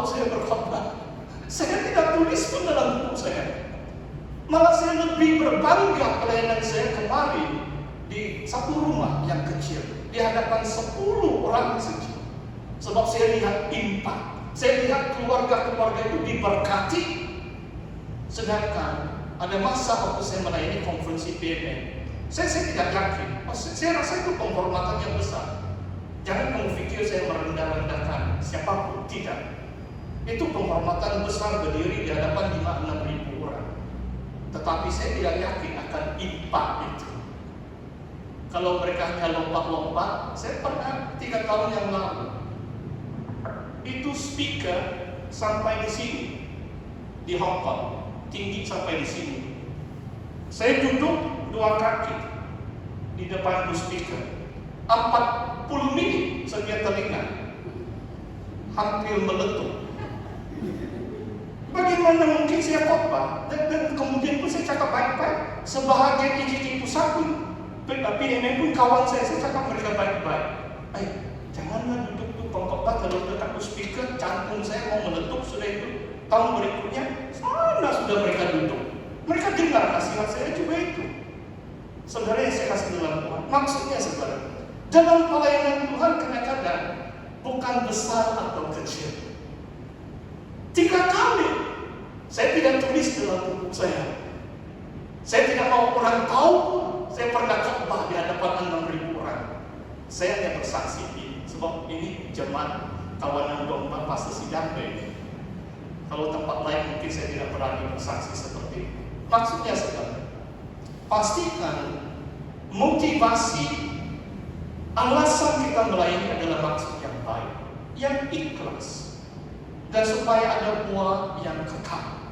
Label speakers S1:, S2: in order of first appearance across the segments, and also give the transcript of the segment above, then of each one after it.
S1: waktu saya berkhotbah. Saya tidak tulis pun dalam buku saya. Malah saya lebih berbangga pelayanan saya kemarin di satu rumah yang kecil di hadapan 10 orang saja. Sebab saya lihat impact. Saya lihat keluarga-keluarga itu diberkati. Sedangkan ada masa waktu saya melayani konferensi PMN, saya tidak yakin. Saya rasa itu penghormatan yang besar. Jangan kamu pikir saya merendah-rendahkan siapapun, tidak. Itu penghormatan besar berdiri di hadapan 5-6 ribu orang. Tetapi saya tidak yakin akan impact itu. Kalau mereka hanya lompat-lompat, saya pernah 3 tahun yang lalu, itu speaker sampai di sini, di Hong Kong, tinggi sampai di sini. Saya duduk 2 kaki di depan bu speaker, 40 menit setiap telinga, hampir meletup. Bagaimana mungkin saya khotbah dan kemudian pun saya cakap baik-baik. Sebahagian itu satu PMN pun kawan saya cakap mereka baik-baik. Janganlah duduk khotbah kalau dekat speaker, jantung saya mau meletup. Sudah itu tahun berikutnya sana sudah mereka duduk. Mereka dengar nasihat saya juga itu. Saudara yang saya kasih dalam Tuhan, maksudnya saudara, dalam pelayanan Tuhan kadang-kadang bukan besar atau kecil. 3 kali saya tidak tulis dalam buku saya. Saya tidak mau orang tahu. Saya pernah khotbah di hadapan 6.000 orang. Saya hanya bersaksi ini, sebab ini jemaat kawanan domba Pastor Sidambe. Kalau tempat lain mungkin saya tidak berani bersaksi seperti itu. Maksudnya saudara, pastikan motivasi alasan kita melayani adalah maksud yang baik, yang ikhlas, dan supaya ada buah yang kekal,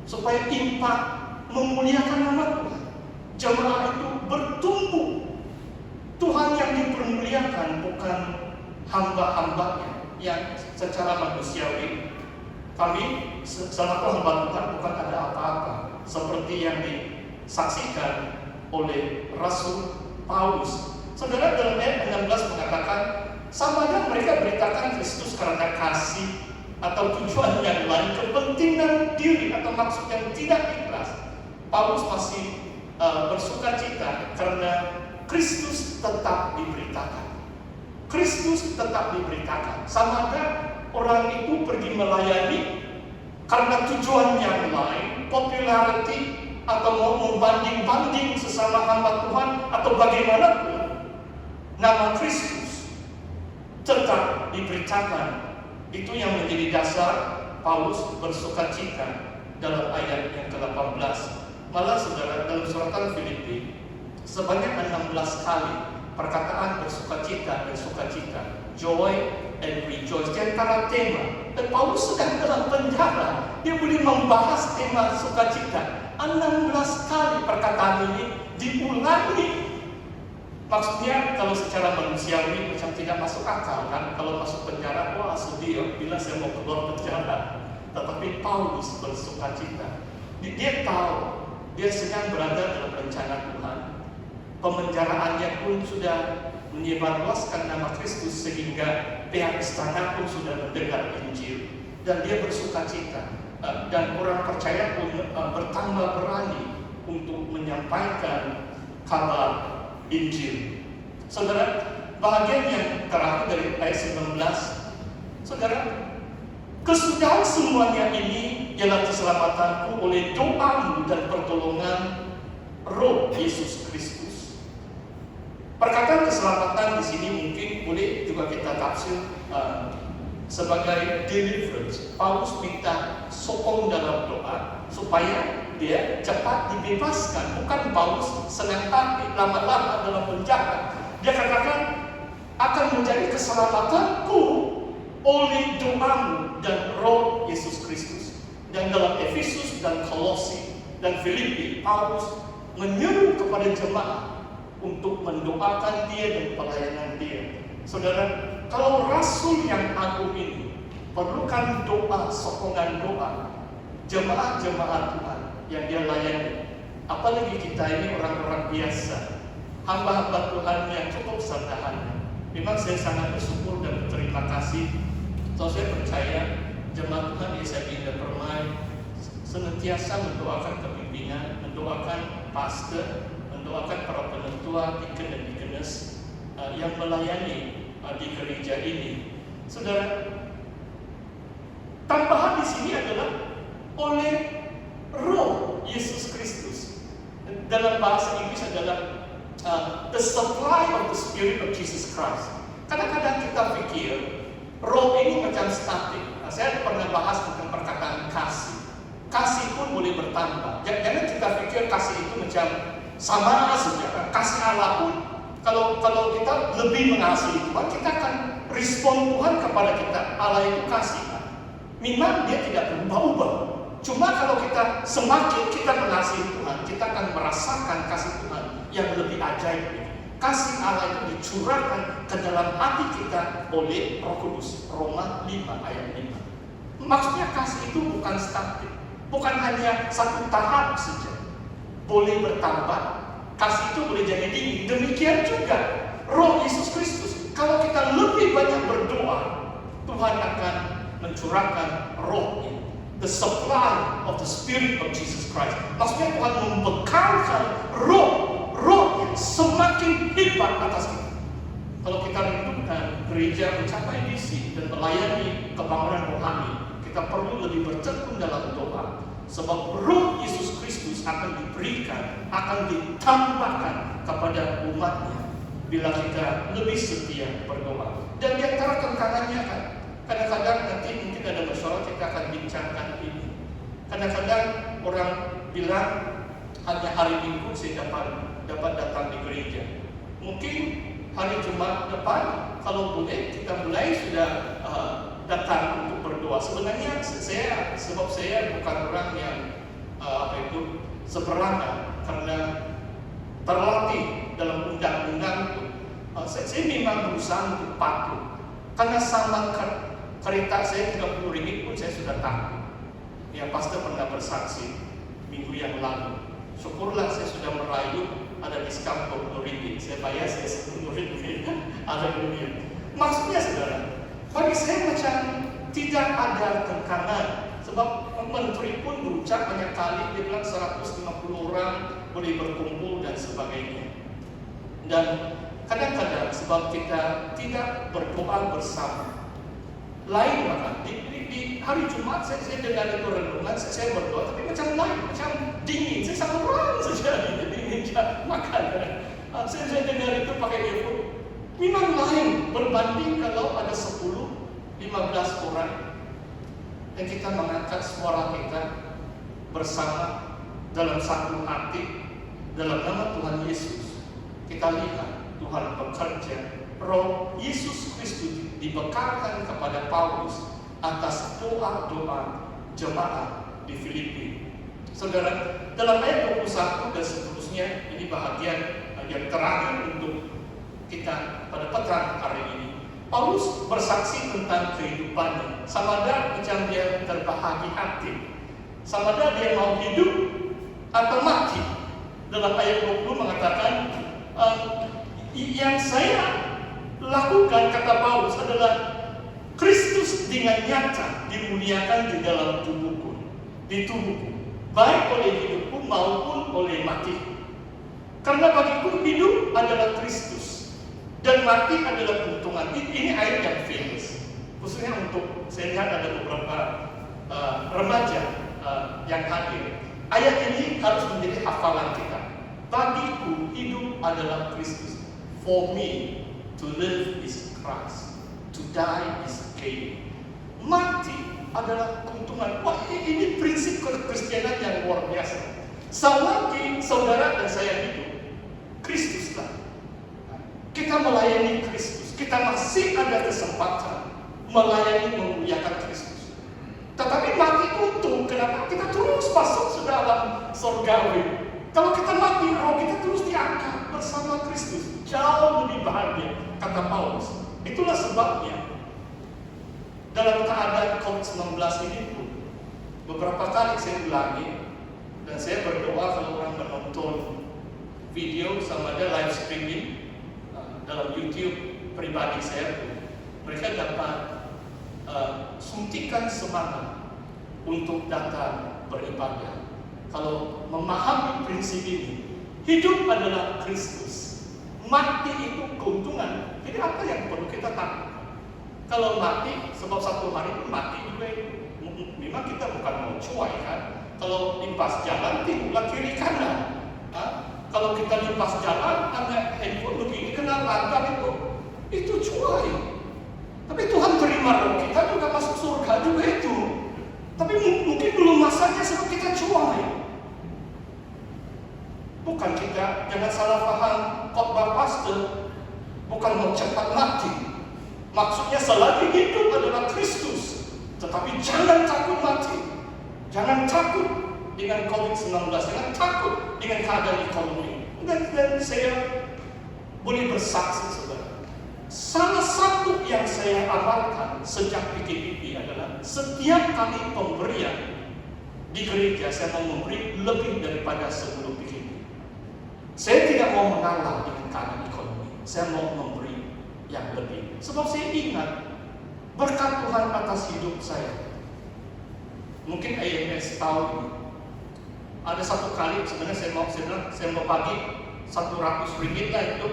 S1: supaya impact memuliakan nama Tuhan. Jemaah itu bertumbuh. Tuhan yang dipermuliakan, bukan hamba-hambanya yang secara manusiawi. Kami selaku hamba Tuhan bukan ada apa-apa, seperti yang disaksikan oleh Rasul Paulus. Saudara, dalam ayat 16 mengatakan, sama ada mereka beritakan Kristus karena kasih atau tujuan yang lain, kepentingan diri atau maksud yang tidak ikhlas. Paulus masih bersuka cita karena Kristus tetap diberitakan. Kristus tetap diberitakan. Sama ada orang itu pergi melayani karena tujuan yang lain, popularity, atau mau membanding-banding sesama hamba Tuhan, atau bagaimanapun, nama Kristus tetap diberitakan. Itu yang menjadi dasar Paulus bersuka cita dalam ayat yang ke-18. Malah saudara, dalam suratan Filipi sebanyak 16 kali perkataan bersukacita dan sukacita, joy and rejoice, di antara tema. Dan Paulus sedang dalam penjara, dia boleh membahas tema sukacita. 16 kali perkataan ini diulangi. Maksudnya kalau secara manusiawi macam tidak masuk akal kan. Kalau masuk penjara, wah sedih bila saya mau keluar penjara. Tetapi Paulus bersukacita. Dia tahu dia sedang berada dalam rencana Tuhan. Pemenjaraannya pun sudah menyebarluaskan nama Kristus sehingga pihak istana pun sudah mendengar Injil. Dan dia bersukacita. Dan orang percaya pun bertambah berani untuk menyampaikan kabar Injil. Saudara, bahagian yang terakhir dari ayat 19, saudara, kesudahan semuanya ini ialah keselamatanku oleh doamu dan pertolongan Roh Yesus Kristus. Perkataan keselamatan di sini mungkin boleh juga kita tafsir sebagai deliverance. Paulus minta sokong dalam doa supaya dia cepat dibebaskan. Bukan Paulus senang hati lama-lama dalam penjara. Dia katakan akan menjadi keselamatanku oleh doamu dan Roh Yesus Kristus. Dan dalam Efesus dan Kolose dan Filipi, Paulus menyuruh kepada jemaat untuk mendoakan dia dan pelayanan dia. Saudara, kalau rasul yang agung ini perlukan doa, sokongan doa, jemaat-jemaat Tuhan yang dia layani, apalagi kita ini orang-orang biasa, hamba-hamba Tuhan yang cukup sederhana. Memang saya sangat bersyukur dan berterima kasih. So, saya percaya jemaat Tuhan Yesus Indah Permai senantiasa mendoakan kepimpinan, mendoakan pastor, mendoakan para penetua, deacon dan deaconess yang melayani di gereja ini. Saudara, tambahan di sini adalah oleh Roh Yesus Kristus. Dalam bahasa Inggris adalah the supply of the Spirit of Jesus Christ. Kadang-kadang kita pikir roh ini macam statik. Saya pernah bahas tentang perkataan kasih. Kasih pun boleh bertambah. Jangan kita pikir kasih itu macam sama saja. Kasih Allah pun kalau kita lebih mengasihi Tuhan, kita akan respon Tuhan kepada kita. Allah itu kasih. Memang dia tidak berubah-ubah. Cuma kalau kita semakin kita mengasihi Tuhan, kita akan merasakan kasih Tuhan yang lebih ajaib. Kasih Allah itu dicurahkan ke dalam hati kita oleh Roh Kudus. Roma 5 ayat 5. Maksudnya kasih itu bukan statik, bukan hanya satu tahap saja. Boleh bertambah, kasih itu boleh jadi dingin. Demikian juga Roh Yesus Kristus. Kalau kita lebih banyak berdoa, Tuhan akan mencurahkan roh ini. The supply of the Spirit of Jesus Christ. Maksudnya Tuhan membekalkan roh yang semakin hebat atas kita. Kalau kita rindukan gereja mencapai misi dan melayani kebangunan rohani, kita perlu lebih bertekun dalam doa. Sebab roh Yesus Kristus akan diberikan, akan ditambahkan kepada umatnya bila kita lebih setia berdoa. Dan di antara tantangannya kan, kadang-kadang nanti mungkin ada masalah kita akan bincangkan ini. Kadang-kadang orang bilang hanya hari Minggu saya dapat datang di gereja. Mungkin hari Jumat depan kalau boleh kita mulai sudah datang untuk berdoa. Sebenarnya sebab saya bukan orang yang seberangan karena terlatih dalam undang-undang itu. Saya memang berusaha untuk patuh. Karena sama kereta saya 30 ringgit pun saya sudah takut. Ya, pastor pernah bersaksi minggu yang lalu. Syukurlah saya sudah merayu ada diskon 20 ringgit. Saya bayar saya 10 ringgit. Haleluya. Maksudnya saudara, bagi saya macam tidak ada tekanan. Sebab menteri pun berucap banyak kali, dia bilang 150 orang boleh berkumpul dan sebagainya. Dan kadang-kadang sebab kita tidak berdoa bersama. Lain bahkan di hari Jumat saya dengar itu renungan, saya berdoa tapi macam lain, macam dingin. Saya sama orang saja dingin makan. Saya dengar itu pakai earphone. Memang lain berbanding kalau ada 10-15 orang dan kita mengangkat suara kita bersama dalam satu hati dalam nama Tuhan Yesus. Kita lihat Tuhan bekerja. Roh Yesus Kristus dibekalkan kepada Paulus atas doa-doa jemaat di Filipi. Saudara, dalam ayat 21 dan seterusnya, ini bahagian yang terakhir untuk kita pada petang hari ini. Paulus bersaksi tentang kehidupannya. Sama ada macam dia terbahagia hati. Sama ada dia mau hidup atau mati. Dalam ayat 20 mengatakan, yang saya lakukan, kata Paulus, adalah Kristus dengan nyata dimuliakan di dalam tubuhku, baik oleh hidupku maupun oleh mati. Karena bagiku hidup adalah Kristus dan mati adalah keuntungan. Ini ayat yang famous, khususnya untuk saya lihat ada beberapa remaja yang hadir. Ayat ini harus menjadi hafalan kita. Bagiku hidup adalah Kristus. For me to live is Christ, to die is gain. Mati adalah keuntungan. Wah, ini prinsip Kristianan yang luar biasa. Selagi saudara dan saya hidup, Kristuslah. Kita melayani Kristus. Kita masih ada kesempatan melayani memuliakan Kristus. Tetapi mati untung. Kenapa? Kita terus masuk ke dalam surgawi. Kalau kita mati, roh kita terus diangkat bersama Kristus. Jauh lebih bahagia, kata Paulus. Itulah sebabnya dalam keadaan COVID-19 ini pun beberapa kali saya ulangi dan saya berdoa kalau orang menonton video sama ada live streaming dalam YouTube pribadi saya pun mereka dapat suntikan semangat untuk datang beribadah. Kalau memahami prinsip ini, hidup adalah Kristus, mati itu keuntungan. Jadi apa yang perlu kita takut? Kalau mati, sebab satu hari pun mati juga itu. Memang kita bukan mau cuai kan. Kalau limpas jalan, timbullah kiri kanan. Kalau kita limpas jalan, anak handphone begini kena lantar itu cuai. Tapi Tuhan terima roh kita juga masuk surga juga itu. Tapi mungkin belum masanya sebab kita cuai. Bukan kita, jangan salah paham khotbah pastor, bukan mau cepat mati. Maksudnya selagi hidup adalah Kristus. Tetapi jangan takut mati. Jangan takut dengan COVID-19. Jangan takut dengan keadaan ekonomi. Dan saya boleh bersaksi, saudara. Salah satu yang saya amalkan sejak PKPP adalah setiap kali pemberian di gereja, saya mau memberi lebih daripada sebelum PKPP. Saya tidak mau mengalah dengan keadaan ekonomi. Saya mau memberi yang lebih. Sebab saya ingat berkat Tuhan atas hidup saya. Mungkin IMS tahu ini. Ada satu kali sebenarnya saya mau bagi 100 ringgit lah itu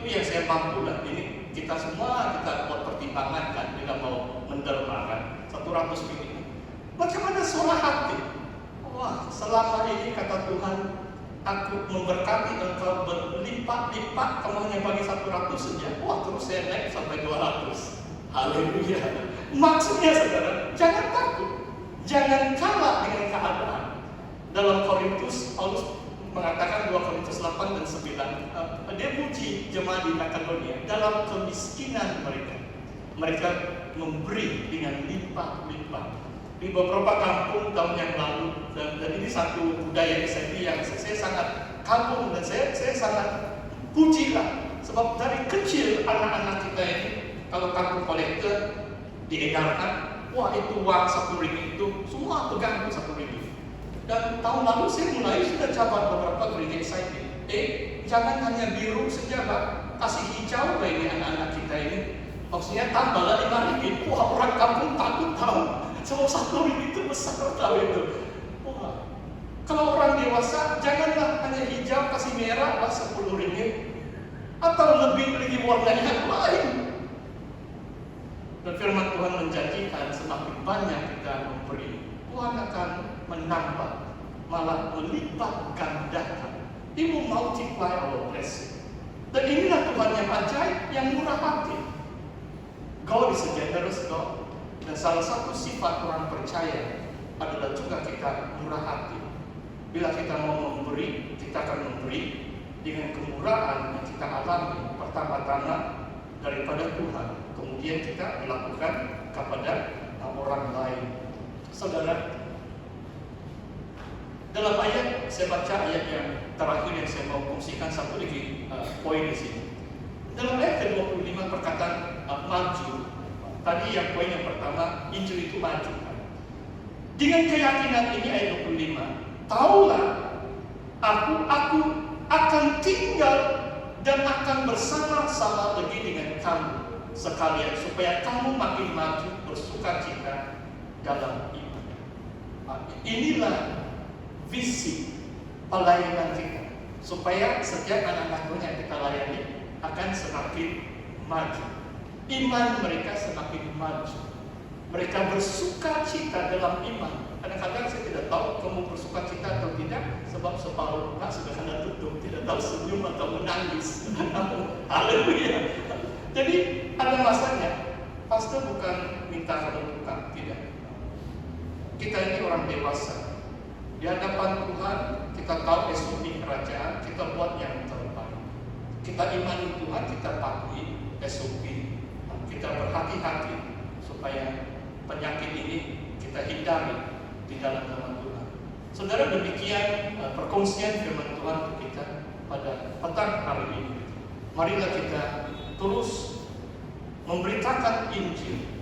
S1: yang saya mampu lah. Ini kita semua kita buat pertimbangan kan, tidak mau mendermakan 100 ringgit. Bagaimana suara hati? Wah, selama ini kata Tuhan, aku memberkati engkau berlipat-lipat, kamu hanya bagi 100 saja. Wah, terus saya naik sampai 200. Haleluya. Maksudnya saudara, jangan takut, jangan kalah dengan keadaan. Dalam Korintus, Paulus mengatakan 2 Korintus 8 dan 9, dia puji jemaat di Makedonia dalam kemiskinan mereka. Mereka memberi dengan lipat-lipat. Di beberapa kampung tahun yang lalu, dan ini satu budaya di saya yang saya sangat kagum dan saya sangat puji lah. Sebab dari kecil anak-anak kita ini, kalau kampung kolektor diedarkan, wah itu uang 1 ringgit itu semua pegang 1 ringgit. Dan tahun lalu saya mulai sudah cabat beberapa gereja saya ini. Jangan hanya biru saja, Pak. Kasih hijau ke ini anak-anak kita ini. Maksudnya tambahlah 5 ringgit. Wah, orang kampung takut tahu. Sebab 1 ringgit itu besar tahu itu. Wah. Kalau orang dewasa, janganlah hanya hijau kasih merah lah 10 ringgit. Atau lebih lagi warnanya yang lain. Dan firman Tuhan menjanjikan semakin banyak kita memberi, Tuhan akan menambah, malah melipat gandakan. He will multiply our blessing. Dan inilah Tuhan yang ajaib, yang murah hati. God is a generous God. Dan salah satu sifat orang percaya adalah juga kita murah hati. Bila kita mau memberi, kita akan memberi dengan kemurahan yang kita alami pertama-tama daripada Tuhan. Kemudian kita melakukan kepada orang lain. Saudara, dalam ayat, saya baca ayat yang terakhir yang saya mau kongsikan satu lagi poin di sini. Dalam ayat ke-25 perkataan maju. Tadi yang poin yang pertama, Injil itu maju. Dengan keyakinan ini ayat 25, taulah aku akan tinggal dan akan bersama-sama lagi dengan kamu sekalian supaya kamu makin maju bersukacita dalam iman. Inilah visi pelayanan kita, supaya setiap anak-anak yang kita layani akan semakin maju. Iman mereka semakin maju. Mereka bersuka cita dalam iman. Kadang-kadang saya tidak tahu kamu bersuka cita atau tidak, sebab separuh muka sudah Anda tutup, tidak tahu senyum atau menangis. Haleluya. Jadi ada masanya, pastor bukan minta kamu buka, tidak. Kita ini orang dewasa. Di hadapan Tuhan, kita tahu SOP kerajaan, kita buat yang terbaik. Kita imani Tuhan, kita patuhi SOP. Kita berhati-hati supaya penyakit ini kita hindari di dalam nama Tuhan. Saudara, demikian perkongsian firman Tuhan untuk kita pada petang hari ini. Marilah kita terus memberitakan Injil